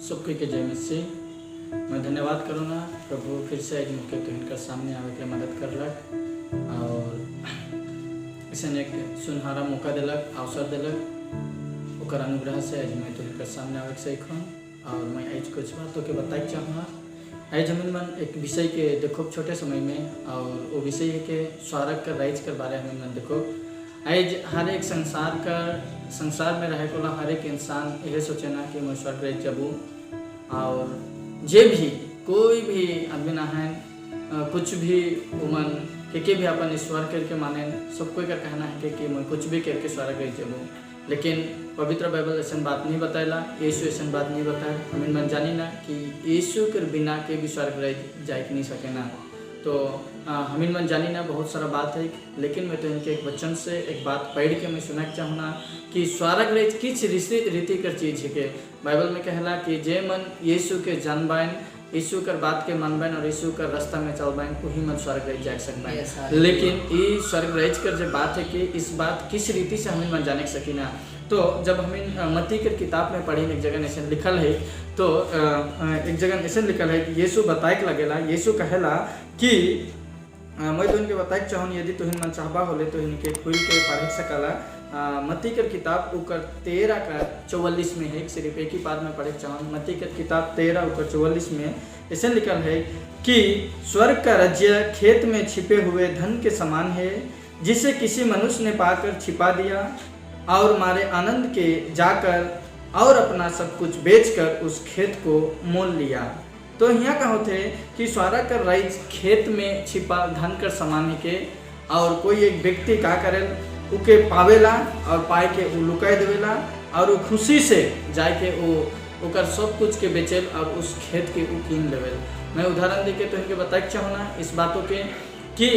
सबके के जय मसीह। मैं धन्यवाद करूँ ना प्रभु फिर से आज मुख्य तो इनका सामने आवे के मदद करलक और इसे एक सुनहरा मौका दिलक, अवसर दिलक। ओकर अनुग्रह से आज मैं तो इनका सामने आवे के सीखूँ और मैं आज कुछ बातों के बताए चाहूँगा। आज हम मन एक विषय के देखो छोटे समय में, और वो विषय है कि स्वर्ग का राज के बारे में मन देखो। आज हर एक संसार में रहे को हर एक इंसान यह सोचे ना कि मैं स्वर्ग राज जाबू, और जे भी कोई भी आदमी ना है कुछ भी उमन के भी अपन ईश्वर करके माने, सब कोई का कहना है कि मैं कुछ भी करके स्वर्ग राज जाबू। लेकिन पवित्र बाइबल ऐसा बात नहीं बताएला, यीशु ऐसा बात नहीं बताए। हमें मन जानी ना कि यीशु के बिना के भी स्वर्ग राज जाए नहीं सके ना। तो हमें मन जानी ना बहुत सारा बात है, लेकिन मैं तो इनके एक वचन से एक बात पढ़ के मैं सुना चाहूँगा कि स्वर्ग राज किस रीति कर चीज़ है। के बाइबल में कहला कि जे मन यीशु के जानबाइन, यीशु कर बात के मनबाइन और यीशु का रास्ता में चलबाइन, वही मन स्वर्ग राज जा सकबाइन। लेकिन ये स्वर्ग राज कर जो बात है कि इस बात किस रीति से हमें मन जाने सकी ना। तो जब हमें मत्ती के किताब में पढ़ी एक जगह ऐसा लिखल है, तो एक जगह ऐसा लिखल है कि यीशु बताए लगेला, यीशु कहेला कि मैं तो इनके बताए चाहूँ यदि तुहिन मन चाहबा होले तो इनके खुल के पढ़ सकला। मत्ती के किताब उकर 13 का 44 में है, सिर्फ एक ही पाद में पढ़े चाहूँ। मत्ती के किताब 13 उकर 44 में ऐसे लिखल है कि स्वर्ग का राज्य खेत में छिपे हुए धन के समान है, जिसे किसी मनुष्य ने पाकर छिपा दिया और मारे आनंद के जाकर और अपना सब कुछ बेचकर उस खेत को मोल लिया। तो यहाँ का होते कि स्वर्ग का राज खेत में छिपा धन कर समान के, और कोई एक व्यक्ति का करेल उके पावेला और पाए के वो लुकाए देवेला और वो खुशी से जाके वो ओकर सब कुछ के बेचेल और उस खेत के वो कीन लेवेल। मैं उदाहरण दे के तो इनके बताए चाहूँ ना इस बातों के कि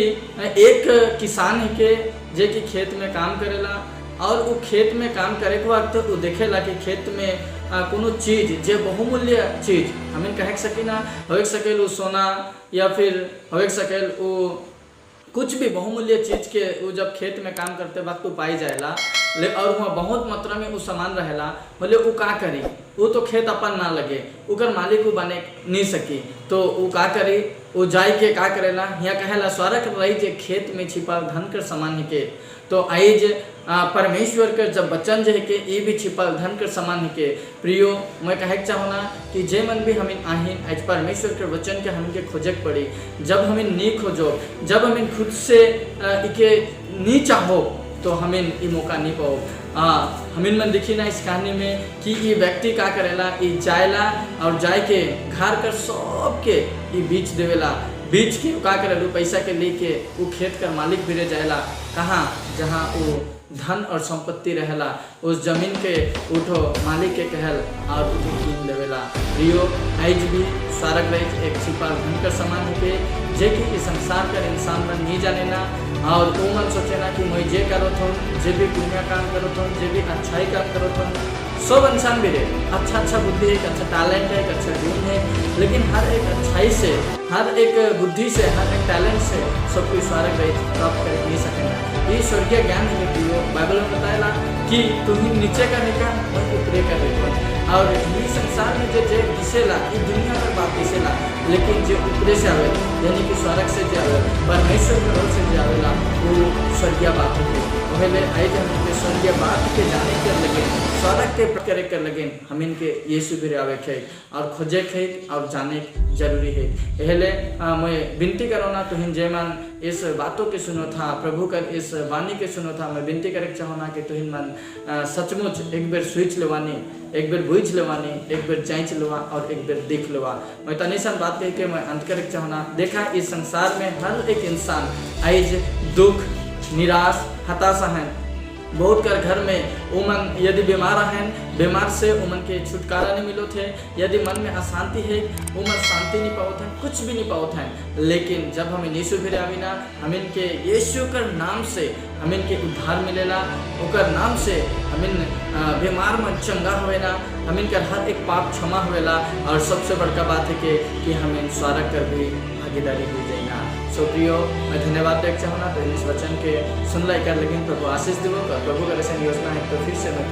एक किसान है के जे कि खेत में काम करेला, और वो खेत में काम करे के वक्त वो देखेला कि खेत में कोनो चीज़ जे बहुमूल्य चीज़ हमें कह सकी ना, हो सकेल वो सोना या फिर हो सकेल वो कुछ भी बहुमूल्य चीज़ के वो जब खेत में काम करते वक्त वो पाई जाएला, और वहाँ बहुत मात्रा में वो सामान रहेला, बोले वो का करी, वो तो खेत अपन ना लगे, उकर मालिक वो बने नहीं सकी, तो वो का करी, वो जाए के का करेला। यहाँ कहेला स्वर्ग राज खेत में छिपा धन कर समान है के। तो आज परमेश्वर का जब वचन जो है कि ये भी छिपल धन कर समान है के। प्रियो मैं कहे चाहूँ ना कि जे मन भी हमें आहिन आज परमेश्वर के वचन के हमें खोजे पड़ी। जब हमें नहीं खोजो, जब हमें खुद से इके नहीं चाहो तो हमें ये मौका नहीं पाओ। हमें मन दिखी ना इस कहानी में कि ये व्यक्ति का करेला, ये जाएला और जाए के घर कर सब के ये बीच देवेला, बीच के का करे पैसा के लेके वो खेत का मालिक भी रह जाएला कहाँ, जहाँ वो धन और संपत्ति रहेला, उस जमीन के उठो मालिक के कहल और उठो कीन लेवेला। रियो आज भी स्वर्ग राज एक छिपा धन का समान है जे कि इस संसार का इंसान मन नहीं जाने ना, और वो मन सोचे ना कि मैं जे करो थो, जे भी पुण्य काम करो थो, जे भी अच्छाई काम करो थो, सब इंसान भी रहे अच्छा बुद्धि है, एक अच्छा टैलेंट है, एक अच्छा गुण है, लेकिन हर एक अच्छाई से, हर एक बुद्धि से, हर एक टैलेंट से सब कोई स्वर्ग राज प्राप्त कर नहीं सकेगा। ये स्वर्गीय ज्ञान है प्रियो। बाइबल में बताया कि तुम्हें नीचे का निका और ऊपरे का निका, और ये संसार में जो दिसेला ये दुनिया पर बात दिसेला, लेकिन जो ऊपरे से आवे यानी कि स्वर्ग से जो आवे, परमेश्वर के ओर से जो आवेला वो स्वर्गीय बात है। पहले आज हम स्वर्गीय बात के जाने कर लगे, स्वर्ग के करे कर लगे, हम इनके यीशु भी आवे खे और खोजे खे और जाने जरूरी है। पहले मैं विनती करो ना तुहिन जयमान इस बातों के सुनो था, प्रभु का इस वाणी के सुनो था। मैं विनती करे चाहो ना कि तुहिन मन सचमुच एक बेर सोच लेवानी, एक बेर बुझ लेवानी, एक बेर जांच लेवा और एक बेर देख लेवा। मैं तनिसन बात कह के मैं अंत करे चाहो ना, देखा इस संसार में हर एक इंसान आज दुख, निराश, हताशा है। बहुत कर घर में उमन यदि बीमार हैं, बीमार से उमन के छुटकारा नहीं मिलो थे, यदि मन में अशांति है उमन शांति नहीं पाओत हैं, कुछ भी नहीं पाओत हैं। लेकिन जब हमें यीशु फिर आवी ना, हम इनके यीशु कर नाम से हम इनके उद्धार मिलेला, ओकर नाम से हम इन बीमार में चंगा होवेला, हम इनकर हर एक पाप क्षमा होवेला, और सबसे बड़का बात है कि हम इन स्वर्ग कर भी भागीदारी हो जाएगा। सो प्रियो मैं धन्यवाद देख चाहूँ ना तो इस वचन के सुनलाई कर, लेकिन प्रभु आशीष देवो, प्रभु का ऐसा योजना है तो फिर से मैं